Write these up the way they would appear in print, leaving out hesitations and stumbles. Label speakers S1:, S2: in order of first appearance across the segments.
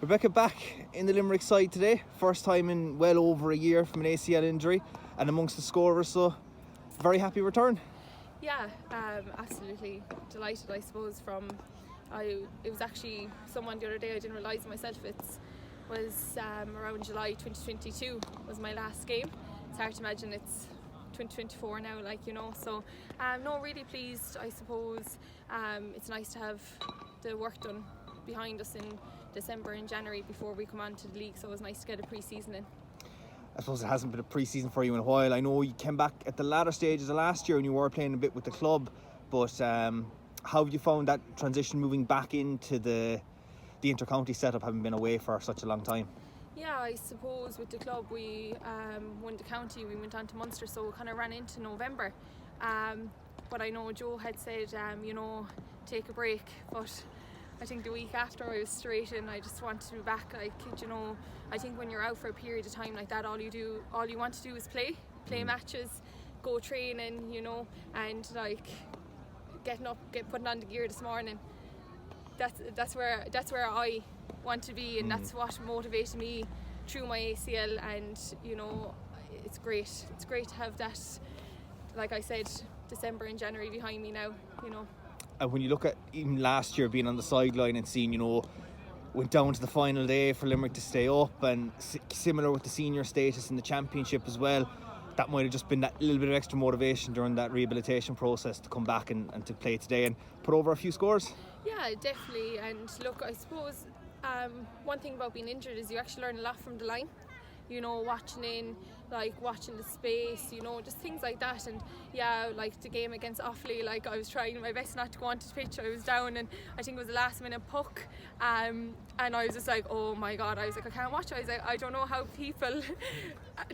S1: Rebecca back in the Limerick side today, first time in well over a year from an ACL injury and amongst the scorers, so very happy return.
S2: Yeah, absolutely delighted, I suppose. It was actually someone the other day, I didn't realise myself, it was around July 2022 was my last game. It's hard to imagine it's 2024 now, so no, really pleased, I suppose. It's nice to have the work done behind us in December and January before we come on to the league, so it was nice to get a pre-season in.
S1: I suppose it hasn't been a pre-season for you in a while. I know you came back at the latter stages of last year and you were playing a bit with the club, but how have you found that transition moving back into the inter-county setup, having been away for such a long time?
S2: Yeah, I suppose with the club we won the county, we went on to Munster, so it kind of ran into November. But I know Joe had said, take a break, but I think the week after I was straight in. I just wanted to be back. I think when you're out for a period of time like that, all you want to do is play matches, go training, and putting on the gear this morning. That's where I want to be, and that's what motivated me through my ACL. And it's great. It's great to have that, like I said, December and January behind me now.
S1: And when you look at even last year being on the sideline and seeing, went down to the final day for Limerick to stay up, and similar with the senior status in the championship as well, that might have just been that little bit of extra motivation during that rehabilitation process to come back and to play today and put over a few scores.
S2: Yeah, definitely. And look, I suppose one thing about being injured is you actually learn a lot from the line. Watching the space, just things like that. And yeah, like the game against Offaly, I was trying my best not to go onto the pitch. I was down, and I think it was the last minute puck, and I was just like, oh my god, I was like, I can't watch it. I was like, I don't know how people,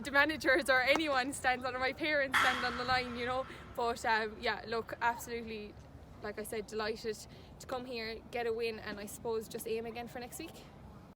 S2: the managers or anyone stands on, or my parents stand on the line, but yeah, look, absolutely, like I said, delighted to come here, get a win, and I suppose just aim again for next week.